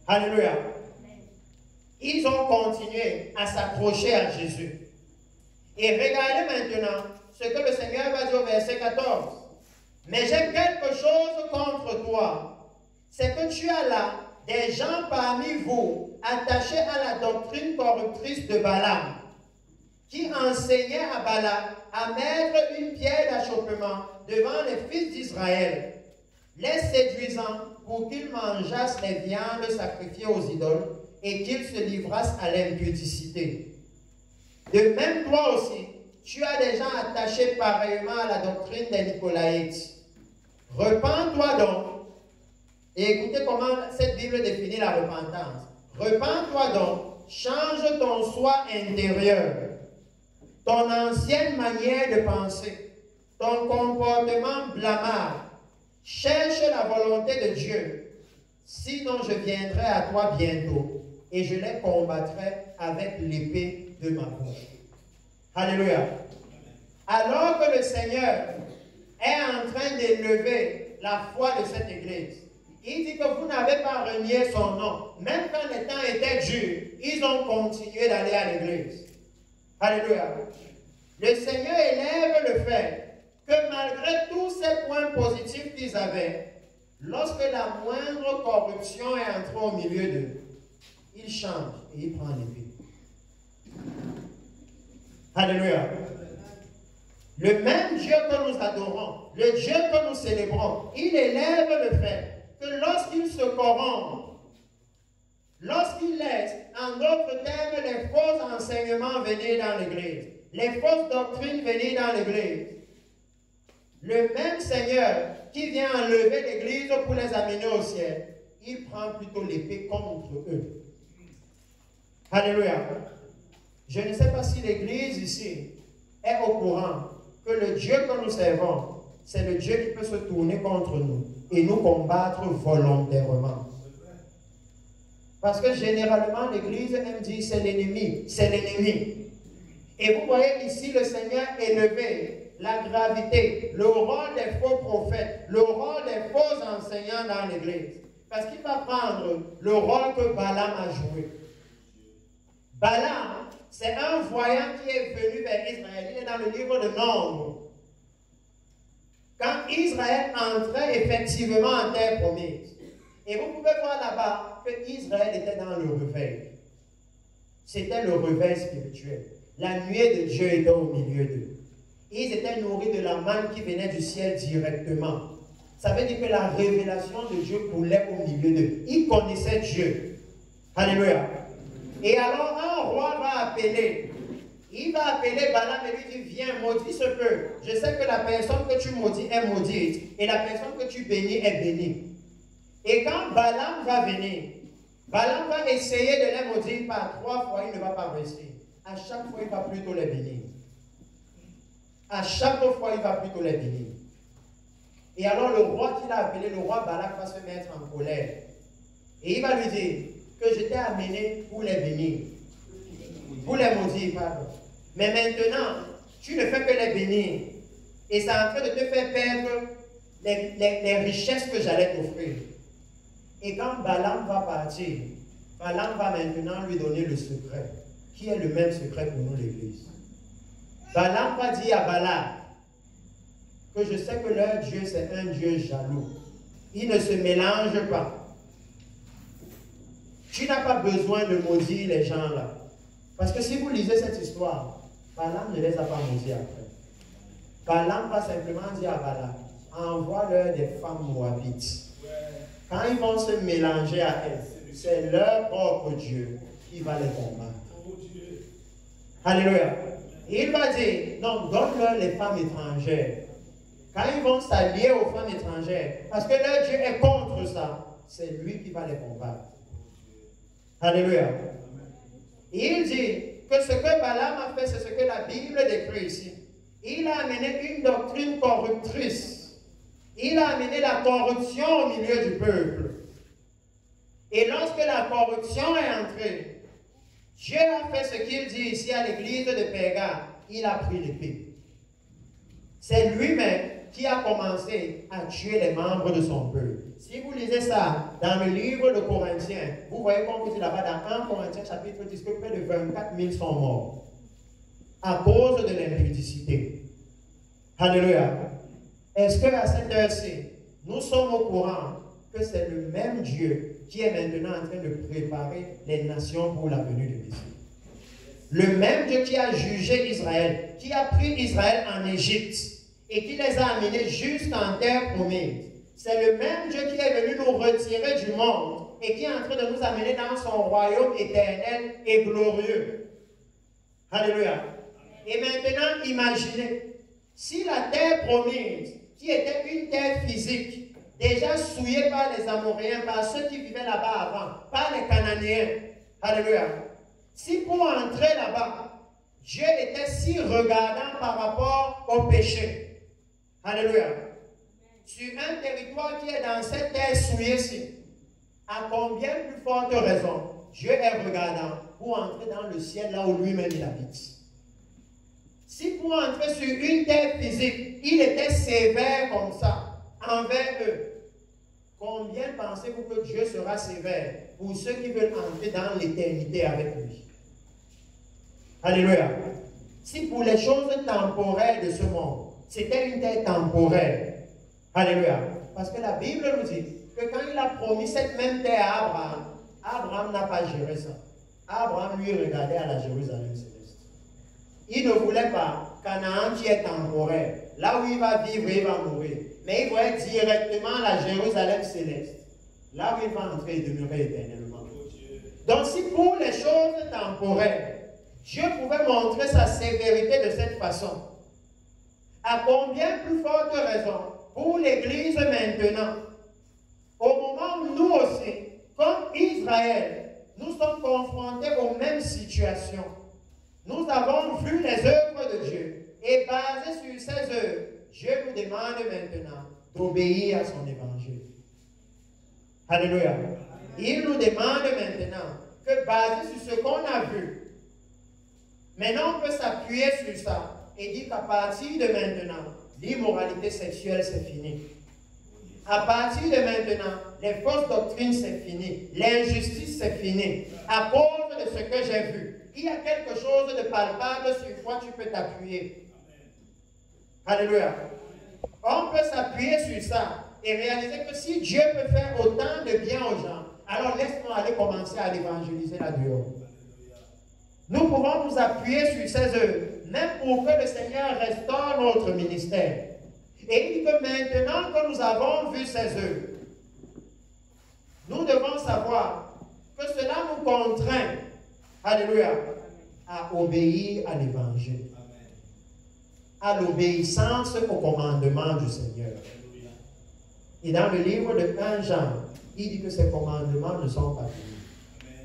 Alléluia. Ils ont continué à s'accrocher à Jésus. Et regardez maintenant ce que le Seigneur va dire au verset 14. Mais j'ai quelque chose contre toi. C'est que tu as là des gens parmi vous attachés à la doctrine corruptrice de Balaam, qui enseignait à Balak à mettre une pierre d'achoppement devant les fils d'Israël, les séduisant pour qu'ils mangeassent les viandes sacrifiées aux idoles et qu'ils se livrassent à l'impudicité. De même, toi aussi, tu as des gens attachés pareillement à la doctrine des Nicolaïtes. Repends-toi donc. Et écoutez comment cette Bible définit la repentance. Repends-toi donc, change ton soi intérieur, ton ancienne manière de penser, ton comportement blâmable. Cherche la volonté de Dieu, sinon je viendrai à toi bientôt et je les combattrai avec l'épée de ma bouche. Alléluia. Alors que le Seigneur est en train d'élever la foi de cette église, il dit que vous n'avez pas renié son nom. Même quand les temps étaient durs, ils ont continué d'aller à l'église. Alléluia. Le Seigneur élève le fait que malgré tous ces points positifs qu'ils avaient, lorsque la moindre corruption est entrée au milieu d'eux, il change et il prend l'épée. Alléluia. Le même Dieu que nous adorons, le Dieu que nous célébrons, il élève le fait que lorsqu'il se corrompt, lorsqu'il laisse, en d'autres termes, les faux enseignements venir dans l'Église, les fausses doctrines venir dans l'Église, le même Seigneur qui vient enlever l'Église pour les amener au ciel, il prend plutôt l'épée contre eux. Alléluia. Je ne sais pas si l'Église ici est au courant que le Dieu que nous servons, c'est le Dieu qui peut se tourner contre nous et nous combattre volontairement. Parce que généralement, l'Église aime dire c'est l'ennemi, c'est l'ennemi. Et vous voyez ici le Seigneur élever la gravité, le rôle des faux prophètes, le rôle des faux enseignants dans l'Église. Parce qu'il va prendre le rôle que Balaam a joué. Balaam, c'est un voyant qui est venu vers Israël. Il est dans le livre de Nombres. Quand Israël entrait effectivement en terre promise. Et vous pouvez voir là-bas que Israël était dans le réveil. C'était le réveil spirituel. La nuée de Dieu était au milieu d'eux. Ils étaient nourris de la manne qui venait du ciel directement. Ça veut dire que la révélation de Dieu coulait au milieu d'eux. Ils connaissaient Dieu. Alléluia. Et alors un roi va appeler. Il va appeler Balaam et lui dit, viens, maudis ce peuple. Je sais que la personne que tu maudis est maudite et la personne que tu bénis est bénie. Et quand Balaam va venir, Balaam va essayer de les maudire par 3 fois, il ne va pas réussir. À chaque fois, il va plutôt les bénir. À chaque fois, il va plutôt les bénir. Et alors le roi qu'il a appelé, le roi Balak, va se mettre en colère. Et il va lui dire que je t'ai amené pour les bénir. Pour les maudire, pardon. Mais maintenant, tu ne fais que les bénir. Et c'est en train de te faire perdre les richesses que j'allais t'offrir. Et quand Balaam va partir, Balaam va maintenant lui donner le secret, qui est le même secret pour nous, l'Église. Balaam va dire à Balak que je sais que leur Dieu, c'est un Dieu jaloux. Il ne se mélange pas. Tu n'as pas besoin de maudire les gens là. Parce que si vous lisez cette histoire, Balaam ne les a pas maudits après. Balaam va simplement dire à Balak, envoie-leur des femmes moabites. Quand ils vont se mélanger à elles, c'est leur propre Dieu qui va les combattre. Alléluia. Et il va dire, non, donne-leur les femmes étrangères. Quand ils vont s'allier aux femmes étrangères, parce que leur Dieu est contre ça, c'est lui qui va les combattre. Alléluia. Et il dit que ce que Balaam a fait, c'est ce que la Bible décrit ici. Il a amené une doctrine corruptrice. Il a amené la corruption au milieu du peuple. Et lorsque la corruption est entrée, Dieu a fait ce qu'il dit ici à l'église de Perga. Il a pris l'épée. C'est lui-même qui a commencé à tuer les membres de son peuple. Si vous lisez ça dans le livre de Corinthiens, vous voyez qu'on vous dit là-bas dans 1 Corinthiens chapitre 10 que près de 24 000 sont morts à cause de l'impudicité. Alléluia. Est-ce qu'à cette heure-ci, nous sommes au courant que c'est le même Dieu qui est maintenant en train de préparer les nations pour la venue du Messie. Le même Dieu qui a jugé Israël, qui a pris Israël en Égypte et qui les a amenés jusqu'en terre promise. C'est le même Dieu qui est venu nous retirer du monde et qui est en train de nous amener dans son royaume éternel et glorieux. Alléluia. Et maintenant, imaginez, si la terre promise, qui était une terre physique, déjà souillée par les Amoréens, par ceux qui vivaient là-bas avant, par les Cananéens, alléluia. Si pour entrer là-bas, Dieu était si regardant par rapport au péché, alléluia, sur un territoire qui est dans cette terre souillée-ci, à combien plus forte raison Dieu est regardant pour entrer dans le ciel là où lui-même il habite. Si pour entrer sur une terre physique, il était sévère comme ça envers eux, combien pensez-vous que Dieu sera sévère pour ceux qui veulent entrer dans l'éternité avec lui? Alléluia. Si pour les choses temporaires de ce monde, c'était une terre temporaire, alléluia. Parce que la Bible nous dit que quand il a promis cette même terre à Abraham, Abraham n'a pas géré ça. Abraham lui regardait à la Jérusalem céleste. Il ne voulait pas Canaan qui est temporaire, là où il va vivre et il va mourir. Mais il voyait directement la Jérusalem céleste, là où il va entrer et demeurer éternellement. Donc si pour les choses temporaires, Dieu pouvait montrer sa sévérité de cette façon, à combien plus forte raison pour l'Église maintenant, au moment où nous aussi, comme Israël, nous sommes confrontés aux mêmes situations. Nous avons vu les œuvres de Dieu et basé sur ces œuvres, Dieu nous demande maintenant d'obéir à son évangile. Alléluia. Il nous demande maintenant que basé sur ce qu'on a vu, maintenant on peut s'appuyer sur ça et dire qu'à partir de maintenant, l'immoralité sexuelle c'est fini. À partir de maintenant, les fausses doctrines c'est fini, l'injustice c'est fini. À cause de ce que j'ai vu, il y a quelque chose de palpable sur quoi tu peux t'appuyer. Alléluia. On peut s'appuyer sur ça et réaliser que si Dieu peut faire autant de bien aux gens, alors laisse-nous aller commencer à l'évangéliser là-dehors. Nous pouvons nous appuyer sur ces œuvres, même pour que le Seigneur restaure notre ministère. Et il dit que maintenant que nous avons vu ces œuvres, nous devons savoir que cela nous contraint, alléluia, à obéir à l'évangile, à l'obéissance au commandement du Seigneur. Et dans le livre de 1 Jean, il dit que ces commandements ne sont pas bénis.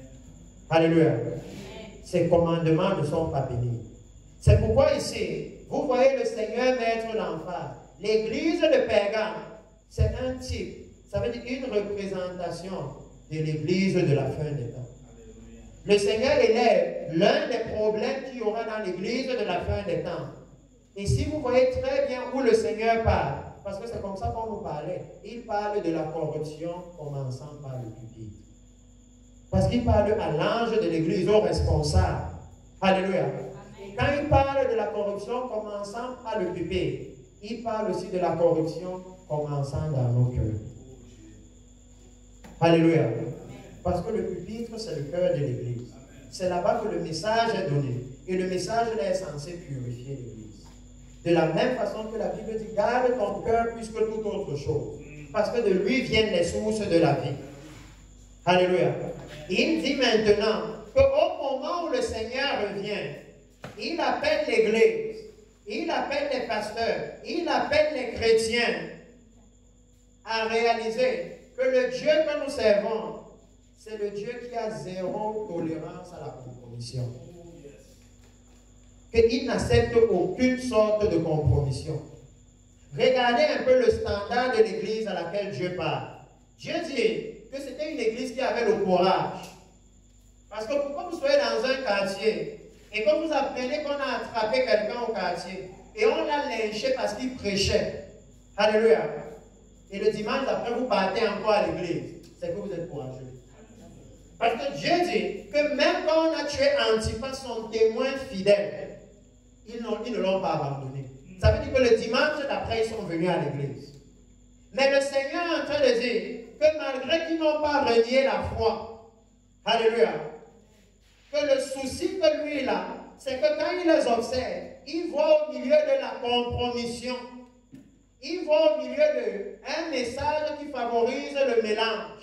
Alléluia. Ces commandements ne sont pas bénis. C'est pourquoi ici, vous voyez le Seigneur mettre l'emphase. L'église de Pergame, c'est un type, ça veut dire une représentation de l'église de la fin des temps. Le Seigneur élève l'un des problèmes qu'il y aura dans l'église de la fin des temps. Et si vous voyez très bien où le Seigneur parle, parce que c'est comme ça qu'on nous parlait, il parle de la corruption commençant par le pupitre. Parce qu'il parle à l'ange de l'église, au responsable. Alléluia. Et quand il parle de la corruption commençant par le pupitre, il parle aussi de la corruption commençant dans nos cœurs. Alléluia. Parce que le pupitre, c'est le cœur de l'église. C'est là-bas que le message est donné. Et le message là est censé purifier l'église. De la même façon que la Bible dit, garde ton cœur plus que toute autre chose. Parce que de lui viennent les sources de la vie. Alléluia. Il dit maintenant qu'au moment où le Seigneur revient, il appelle l'église, il appelle les pasteurs, il appelle les chrétiens à réaliser que le Dieu que nous servons, c'est le Dieu qui a zéro tolérance à la compromission. Qu'il n'accepte aucune sorte de compromission. Regardez un peu le standard de l'église à laquelle Dieu parle. Dieu dit que c'était une église qui avait le courage. Parce que pourquoi vous soyez dans un quartier et que vous apprenez qu'on a attrapé quelqu'un au quartier et on l'a lynché parce qu'il prêchait. Alléluia. Et le dimanche d'après, vous partez encore à l'église. C'est que vous êtes courageux. Parce que Dieu dit que même quand on a tué Antipas, son témoin fidèle, ils ne l'ont pas abandonné. Ça veut dire que le dimanche d'après, ils sont venus à l'église. Mais le Seigneur est en train de dire que malgré qu'ils n'ont pas renié la foi, alléluia, que le souci que lui il a, c'est que quand il les observe, il voit au milieu de la compromission, il voit au milieu d'un message qui favorise le mélange.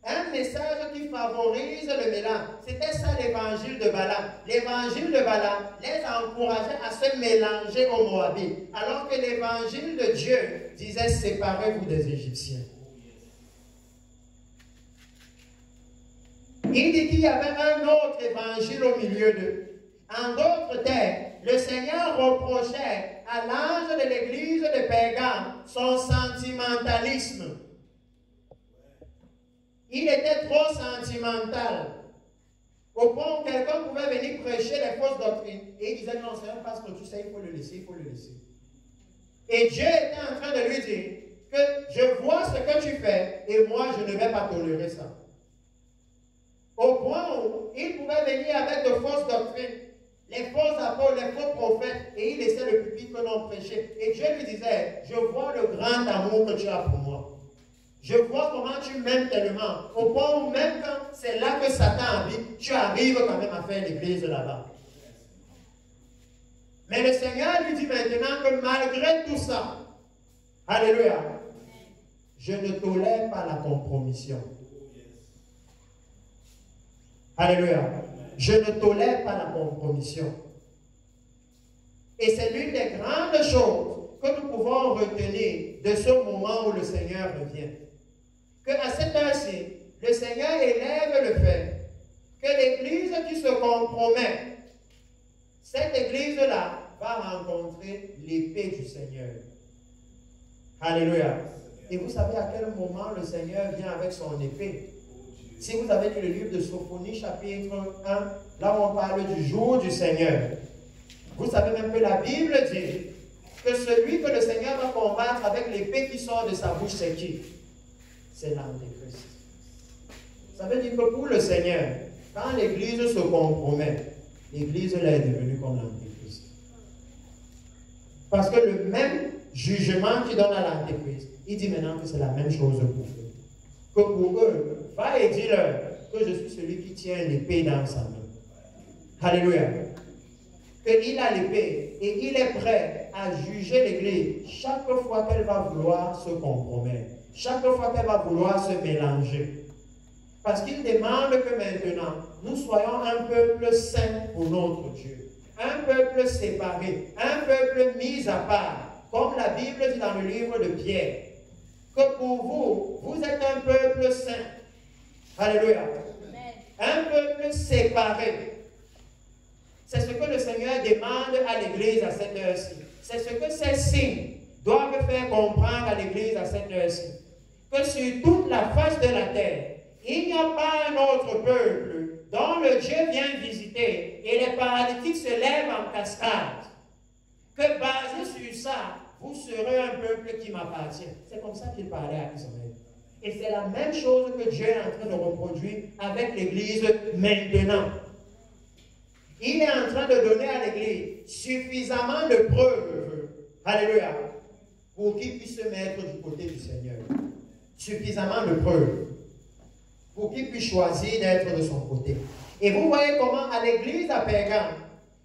Un message qui favorise le mélange. C'était ça l'évangile de Balaam. L'évangile de Balaam les encourageait à se mélanger aux Moabites, alors que l'évangile de Dieu disait séparez-vous des Égyptiens. Il dit qu'il y avait un autre évangile au milieu d'eux. En d'autres termes, le Seigneur reprochait à l'ange de l'église de Pergame son sentimentalisme. Il était trop sentimental. Au point où quelqu'un pouvait venir prêcher les fausses doctrines. Et il disait, non, c'est un pasteur, tu sais, il faut le laisser, il faut le laisser. Et Dieu était en train de lui dire que je vois ce que tu fais et moi, je ne vais pas tolérer ça. Au point où il pouvait venir avec de fausses doctrines, les faux apôtres, les faux prophètes, et il laissait le pupitre que l'on prêchait. Et Dieu lui disait, je vois le grand amour que tu as pour moi. Je vois comment tu m'aimes tellement, au point où même quand c'est là que Satan habite, tu arrives quand même à faire l'église là-bas. Mais le Seigneur lui dit maintenant que malgré tout ça, alléluia, je ne tolère pas la compromission. Alléluia. Je ne tolère pas la compromission. Et c'est l'une des grandes choses que nous pouvons retenir de ce moment où le Seigneur revient. Qu'à cette heure-ci, le Seigneur élève le fait que l'église qui se compromet, cette église-là va rencontrer l'épée du Seigneur. Alléluia. Et vous savez à quel moment le Seigneur vient avec son épée? Si vous avez lu le livre de Sophonie, chapitre 1, là où on parle du jour du Seigneur, vous savez même que la Bible dit que celui que le Seigneur va combattre avec l'épée qui sort de sa bouche, c'est qui? C'est l'Antéchrist. Ça veut dire que pour le Seigneur, quand l'Église se compromet, l'Église là est devenue comme l'Antéchrist. Parce que le même jugement qu'il donne à l'Antéchrist, il dit maintenant que c'est la même chose pour eux. Que pour eux, va et dis-leur que je suis celui qui tient l'épée dans sa main. Alléluia. Qu'il a l'épée et il est prêt à juger l'Église chaque fois qu'elle va vouloir se compromettre, chaque fois qu'elle va vouloir se mélanger. Parce qu'il demande que maintenant, nous soyons un peuple saint pour notre Dieu, un peuple séparé, un peuple mis à part, comme la Bible dit dans le livre de Pierre, que pour vous, vous êtes un peuple saint. Alléluia. Un peuple séparé. C'est ce que le Seigneur demande à l'Église à cette heure-ci. C'est ce que ces signes doivent faire comprendre à l'Église à cette heure-ci. Que sur toute la face de la terre, il n'y a pas un autre peuple dont le Dieu vient visiter et les paralytiques se lèvent en cascade. Que basé sur ça, vous serez un peuple qui m'appartient. C'est comme ça qu'il parlait à Israël. Et c'est la même chose que Dieu est en train de reproduire avec l'Église maintenant. Il est en train de donner à l'Église suffisamment de preuves, alléluia, pour qu'il puisse se mettre du côté du Seigneur. Suffisamment de preuves pour qu'il puisse choisir d'être de son côté. Et vous voyez comment à l'Église à Pergame,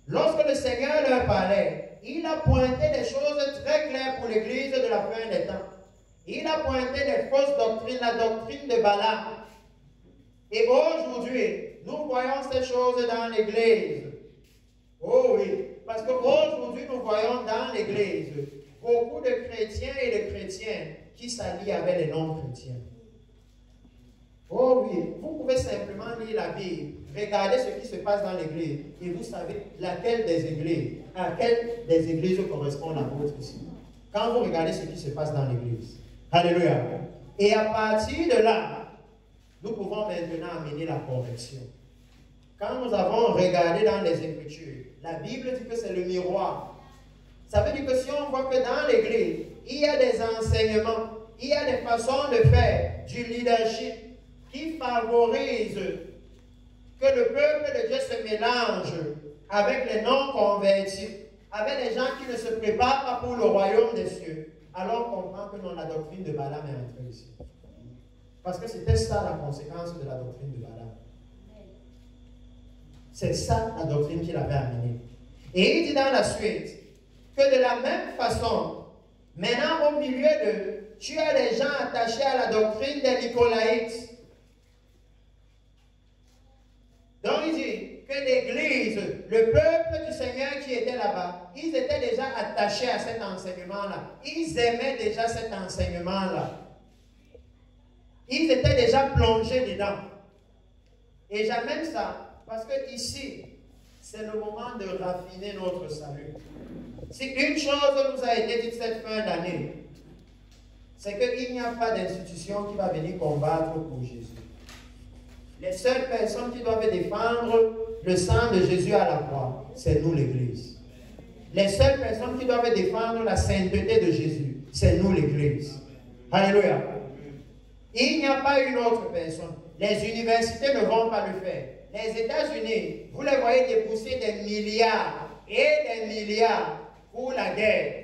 lorsque le Seigneur leur parlait, il a pointé des choses très claires pour l'Église de la fin des temps. Il a pointé les fausses doctrines, la doctrine de Balaam. Et aujourd'hui, nous voyons ces choses dans l'Église. Oh oui, parce qu'aujourd'hui, nous voyons dans l'Église beaucoup de chrétiens et de chrétiennes qui s'allient avec les non-chrétiens. Oh oui, vous pouvez simplement lire la Bible, regarder ce qui se passe dans l'Église, et vous savez laquelle des églises, à quelle des églises correspond la vôtre ici. Quand vous regardez ce qui se passe dans l'Église. Alléluia. Et à partir de là, nous pouvons maintenant amener la correction. Quand nous avons regardé dans les Écritures, la Bible dit que c'est le miroir. Ça veut dire que si on voit que dans l'Église, il y a des enseignements, il y a des façons de faire du leadership qui favorisent que le peuple de Dieu se mélange avec les non-convertis, avec les gens qui ne se préparent pas pour le royaume des cieux. alors on comprend que non, la doctrine de Balaam est entrée ici. Parce que c'était ça la conséquence de la doctrine de Balaam. C'est ça la doctrine qu'il avait amenée. Et il dit dans la suite que de la même façon, maintenant au milieu d'eux, tu as les gens attachés à la doctrine des Nicolaïtes. Donc il dit que l'Église, le peuple du Seigneur qui était là-bas, ils étaient déjà attachés à cet enseignement-là. Ils aimaient déjà cet enseignement-là. Ils étaient déjà plongés dedans. Et j'amène ça parce que ici, c'est le moment de raffiner notre salut. Si une chose nous a été dite cette fin d'année, c'est qu'il n'y a pas d'institution qui va venir combattre pour Jésus. Les seules personnes qui doivent défendre le sang de Jésus à la croix, c'est nous l'Église. Les seules personnes qui doivent défendre la sainteté de Jésus, c'est nous l'Église. Alléluia. Il n'y a pas une autre personne. Les universités ne vont pas le faire. Les États-Unis, vous les voyez débourser des milliards et des milliards pour la guerre.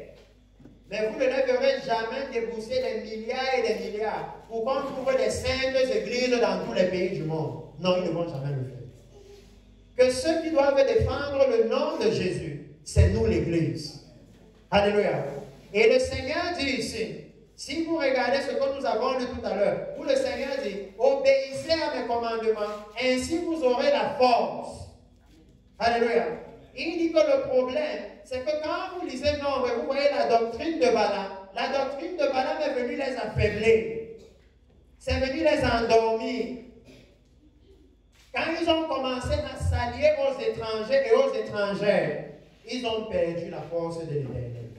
Mais vous ne les verrez jamais débourser des milliards et des milliards pour qu'on trouve des saintes églises dans tous les pays du monde. Non, ils ne vont jamais le faire. Que ceux qui doivent défendre le nom de Jésus, c'est nous l'Église. Alléluia. Et le Seigneur dit ici, si vous regardez ce que nous avons lu tout à l'heure, où le Seigneur dit, obéissez à mes commandements, ainsi vous aurez la force. Alléluia. Il dit que le problème, c'est que quand vous lisez, non, mais vous voyez la doctrine de Balaam, la doctrine de Balaam est venue les affaiblir. C'est venu les endormir. Quand ils ont commencé à s'allier aux étrangers et aux étrangères, ils ont perdu la force de l'Éternel.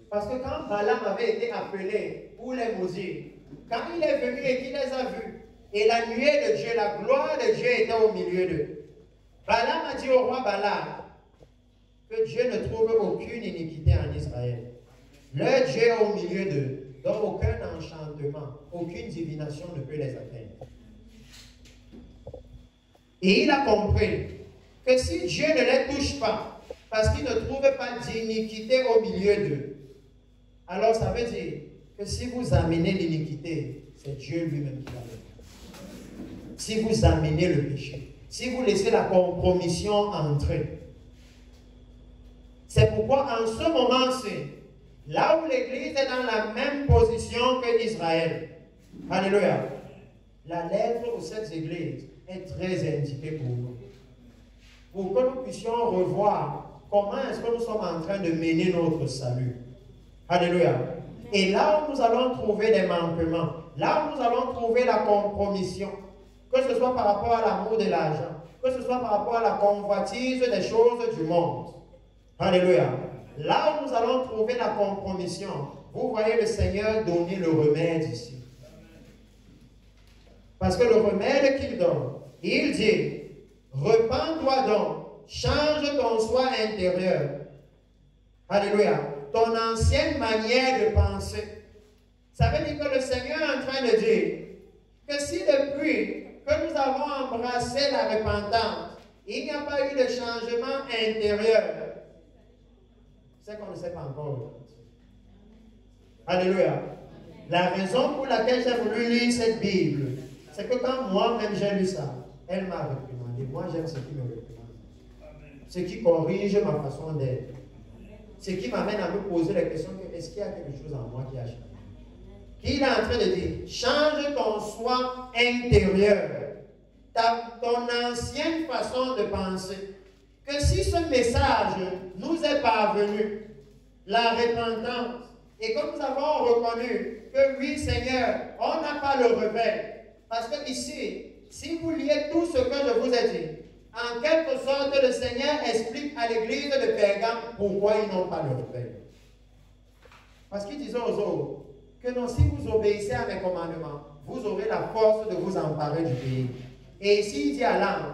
Parce que quand Balaam avait été appelé pour les maudire, quand il est venu et qu'il les a vus, et la nuée de Dieu, la gloire de Dieu était au milieu d'eux, Balaam a dit au roi Balak que Dieu ne trouve aucune iniquité en Israël. Leur Dieu est au milieu d'eux, donc aucun enchantement, aucune divination ne peut les atteindre. Et il a compris que si Dieu ne les touche pas, parce qu'il ne trouve pas d'iniquité au milieu d'eux, alors ça veut dire que si vous amenez l'iniquité, c'est Dieu lui-même qui va le faire. Si vous amenez le péché, si vous laissez la compromission entrer. C'est pourquoi en ce moment-ci, là où l'Église est dans la même position que Israël, alléluia, la lettre aux sept églises est très indiquée pour nous. Pour que nous puissions revoir comment est-ce que nous sommes en train de mener notre salut. Alléluia. Et là où nous allons trouver des manquements, là où nous allons trouver la compromission, que ce soit par rapport à l'amour de l'argent, que ce soit par rapport à la convoitise des choses du monde. Alléluia. Là où nous allons trouver la compromission, vous voyez le Seigneur donner le remède ici. Parce que le remède qu'il donne, il dit, repens-toi donc, change ton soi intérieur. Alléluia. Ton ancienne manière de penser. Ça veut dire que le Seigneur est en train de dire que si depuis que nous avons embrassé la repentance, il n'y a pas eu de changement intérieur, c'est qu'on ne sait pas encore aujourd'hui. Alléluia. La raison pour laquelle j'ai voulu lire cette Bible, c'est que quand moi-même j'ai lu ça, elle m'a réprimandé. Moi, j'aime ce qui me réprimande. Ce qui corrige ma façon d'être. Ce qui m'amène à me poser la question, est-ce qu'il y a quelque chose en moi qui a changé? Qu'il est en train de dire, change ton soi intérieur, ton ancienne façon de penser. Que si ce message nous est parvenu, la repentance, et que nous avons reconnu que oui Seigneur, on n'a pas le réveil. Parce que ici, si vous liez tout ce que je vous ai dit, en quelque sorte, le Seigneur explique à l'église de Pergame pourquoi ils n'ont pas le réveil. Parce qu'il disait aux autres que non, si vous obéissez à mes commandements, vous aurez la force de vous emparer du pays. Et ici, il dit à l'ange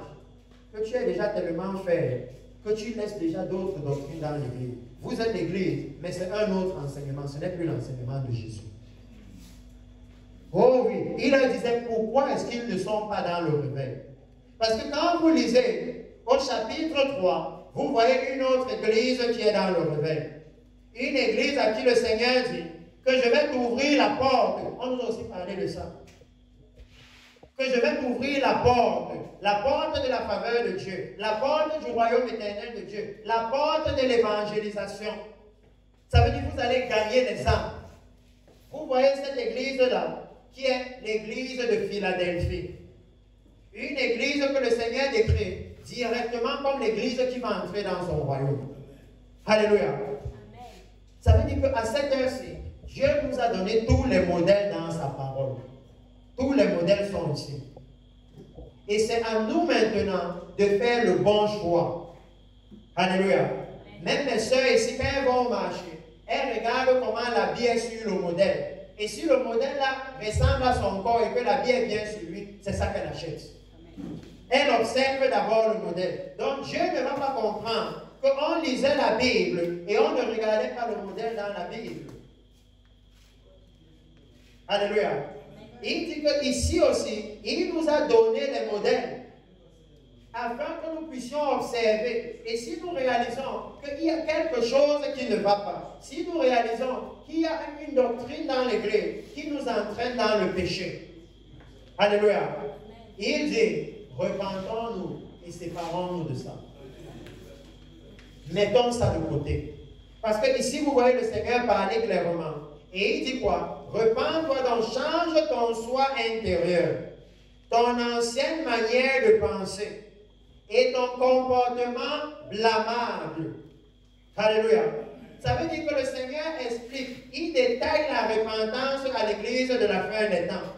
que tu es déjà tellement faible que tu laisses déjà d'autres doctrines dans l'église. Vous êtes l'église, mais c'est un autre enseignement, ce n'est plus l'enseignement de Jésus. Oh oui, il leur disait pourquoi est-ce qu'ils ne sont pas dans le réveil. Parce que quand vous lisez au chapitre 3, vous voyez une autre église qui est dans le réveil. Une église à qui le Seigneur dit que je vais t'ouvrir la porte. On nous a aussi parlé de ça. Que je vais t'ouvrir la porte de la faveur de Dieu, la porte du royaume éternel de Dieu, la porte de l'évangélisation. Ça veut dire que vous allez gagner les âmes. Vous voyez cette église-là, qui est l'église de Philadelphie. Une église que le Seigneur décrit directement comme l'église qui va entrer dans son royaume. Alléluia. Amen. Ça veut dire qu'à cette heure-ci, Dieu nous a donné tous les modèles dans sa parole. Tous les modèles sont ici. Et c'est à nous maintenant de faire le bon choix. Alléluia. Même mes soeurs ici, quand elles vont au marché, elles regardent comment l'habit est sur le modèle. Et si le modèle-là ressemble à son corps et que l'habit est bien sur lui, c'est ça qu'elle achète. Elle observe d'abord le modèle. Donc Dieu ne va pas comprendre qu'on lisait la Bible et on ne regardait pas le modèle dans la Bible. Alléluia. Il dit qu'ici aussi, il nous a donné les modèles afin que nous puissions observer. Et si nous réalisons qu'il y a quelque chose qui ne va pas, si nous réalisons qu'il y a une doctrine dans l'Église qui nous entraîne dans le péché, alléluia, il dit, repentons-nous et séparons-nous de ça. Mettons ça de côté. Parce que ici, vous voyez le Seigneur parler clairement. Et il dit quoi? Repends-toi donc, change ton soi intérieur, ton ancienne manière de penser et ton comportement blâmable. Alléluia. Ça veut dire que le Seigneur explique, il détaille la repentance à l'église de la fin des temps.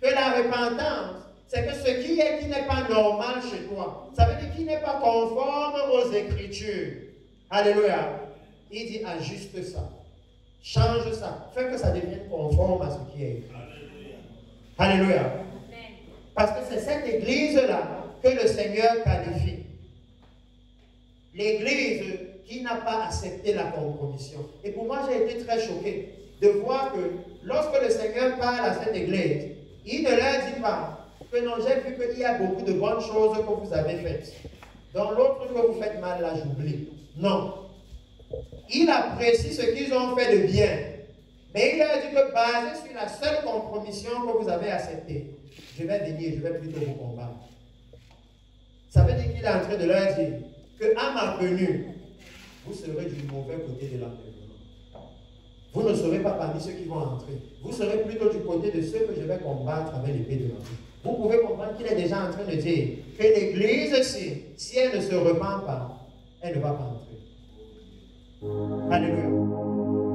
Que la repentance, c'est que ce qui n'est pas normal chez toi, ça veut dire qu'il n'est pas conforme aux Écritures. Alléluia. Il dit, ajuste ça. Change ça. Fais que ça devienne conforme à ce qui est écrit. Alléluia. Parce que c'est cette église-là que le Seigneur qualifie. L'église qui n'a pas accepté la compromission. Et pour moi, j'ai été très choqué de voir que lorsque le Seigneur parle à cette église, il ne leur dit pas que non, j'ai vu qu'il y a beaucoup de bonnes choses que vous avez faites. Dans l'autre que vous faites mal, là, j'oublie. Non. Il apprécie ce qu'ils ont fait de bien. Mais il leur dit que basé sur la seule compromission que vous avez acceptée, je vais venir, je vais plutôt vous combattre. Ça veut dire qu'il est en train de leur dire qu'à ma venue, vous serez du mauvais côté de l'environnement. Vous ne serez pas parmi ceux qui vont entrer. Vous serez plutôt du côté de ceux que je vais combattre avec l'épée de l'enfer. Vous pouvez comprendre qu'il est déjà en train de dire que l'église, si elle ne se repent pas, elle ne va pas entrer. Alléluia.